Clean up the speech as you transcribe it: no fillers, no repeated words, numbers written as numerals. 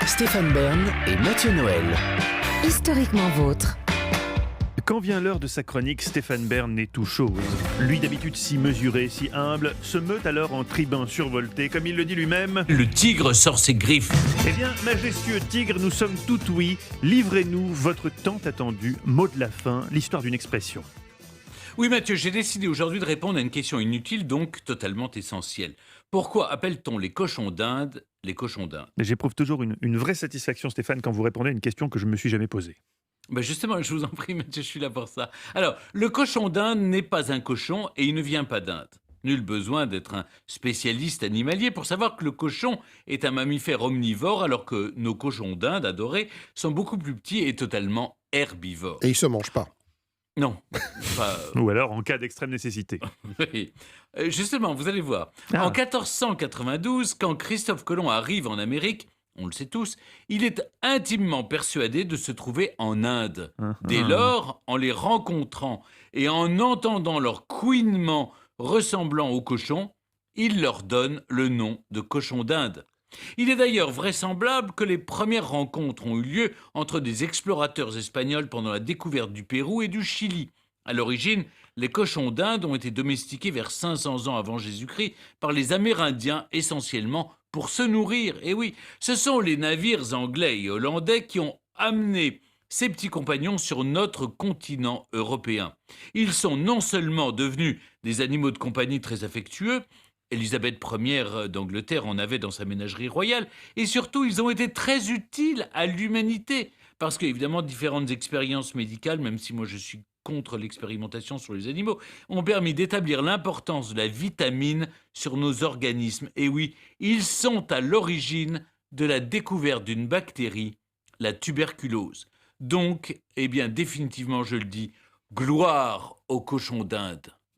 Stéphane Bern et Mathieu Noël. Historiquement vôtre. Quand vient l'heure de sa chronique, Stéphane Bern est tout chose. Lui d'habitude si mesuré, si humble, se meut alors en tribun survolté, comme il le dit lui-même. Le tigre sort ses griffes. Eh bien, majestueux tigre, nous sommes tout oui. Livrez-nous votre tant attendu mot de la fin, l'histoire d'une expression. Oui Mathieu, j'ai décidé aujourd'hui de répondre à une question inutile, donc totalement essentielle. Pourquoi appelle-t-on les cochons d'Inde les cochons d'Inde ? J'éprouve toujours une vraie satisfaction, Stéphane, quand vous répondez à une question que je ne me suis jamais posée. Ben justement, je vous en prie Mathieu, je suis là pour ça. Alors, le cochon d'Inde n'est pas un cochon et il ne vient pas d'Inde. Nul besoin d'être un spécialiste animalier pour savoir que le cochon est un mammifère omnivore alors que nos cochons d'Inde adorés sont beaucoup plus petits et totalement herbivores. Et ils se mangent pas. Non, pas... Ou alors en cas d'extrême nécessité. Oui. Justement, vous allez voir. Ah. En 1492, quand Christophe Colomb arrive en Amérique, on le sait tous, il est intimement persuadé de se trouver en Inde. Dès lors, en les rencontrant et en entendant leur couinement ressemblant aux cochons, il leur donne le nom de cochons d'Inde. Il est d'ailleurs vraisemblable que les premières rencontres ont eu lieu entre des explorateurs espagnols pendant la découverte du Pérou et du Chili. À l'origine, les cochons d'Inde ont été domestiqués vers 500 ans avant Jésus-Christ par les Amérindiens essentiellement pour se nourrir. Et oui, ce sont les navires anglais et hollandais qui ont amené ces petits compagnons sur notre continent européen. Ils sont non seulement devenus des animaux de compagnie très affectueux, Élisabeth Ier d'Angleterre en avait dans sa ménagerie royale, et surtout ils ont été très utiles à l'humanité, parce qu'évidemment différentes expériences médicales, même si moi je suis contre l'expérimentation sur les animaux, ont permis d'établir l'importance de la vitamine sur nos organismes. Et oui, ils sont à l'origine de la découverte d'une bactérie, la tuberculose. Donc, eh bien définitivement je le dis, gloire aux cochons d'Inde.